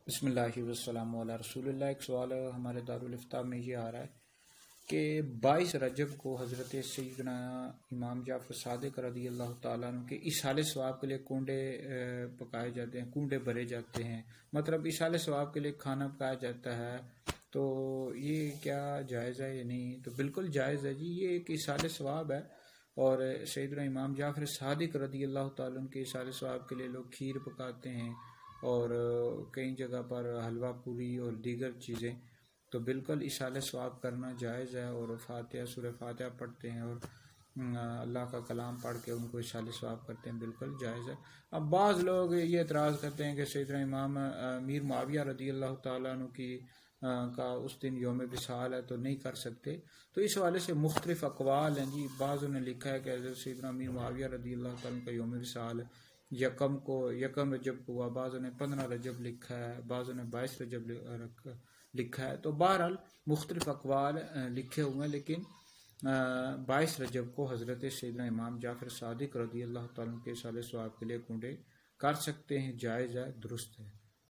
بسم اللہ والسلام علی رسول اللہ۔ ایک سوال ہمارے دارالفتاء میں یہ آ رہا ہے کہ 22 رجب کو حضرت سیدنا امام جعفر صادق رضی اللہ تعالیٰ عنہ کے ایصال ثواب کے لیے کنڈے پکائے جاتے ہیں، کنڈے بھرے جاتے ہیں، مطلب ایصال ثواب کے لیے کھانا پکایا جاتا ہے، تو یہ کیا جائز ہے یا نہیں؟ تو بالکل جائز ہے جی، یہ ایک ایصال ثواب ہے، اور سیدنا امام جعفر صادق رضی اللہ تعالیٰ عنہ کے ایصال ثواب کے لیے لوگ کھیر پکاتے ہیں اور کئی جگہ پر حلوہ پوری اور دیگر چیزیں، تو بالکل ایصال ثواب کرنا جائز ہے، اور فاتحہ سورہ فاتحہ پڑھتے ہیں اور اللہ کا کلام پڑھ کے ان کو ایصال ثواب کرتے ہیں، بالکل جائز ہے۔ اب بعض لوگ یہ اعتراض کرتے ہیں کہ سیدنا امام امیر معاویہ رضی اللہ تعالیٰ عنہ کی کا اس دن یوم وصال ہے تو نہیں کر سکتے، تو اس حوالے سے مختلف اقوال ہیں جی۔ بعضوں نے لکھا ہے کہ حضرت سیدنا امیر معاویہ رضی اللہ تعالیٰ عنہ کا یوم وصال یکم رجب کو ہوا، بعضوں نے 15 رجب لکھا ہے، بعضوں نے 22 رجب لکھا ہے، تو بہرحال مختلف اقوال لکھے ہوئے ہیں، لیکن 22 رجب کو حضرت سیدنا امام جعفر صادق رضی اللہ تعالیٰ عنہ کے ایصال ثواب کے لیے کنڈے کر سکتے ہیں، جائز ہے، درست ہے۔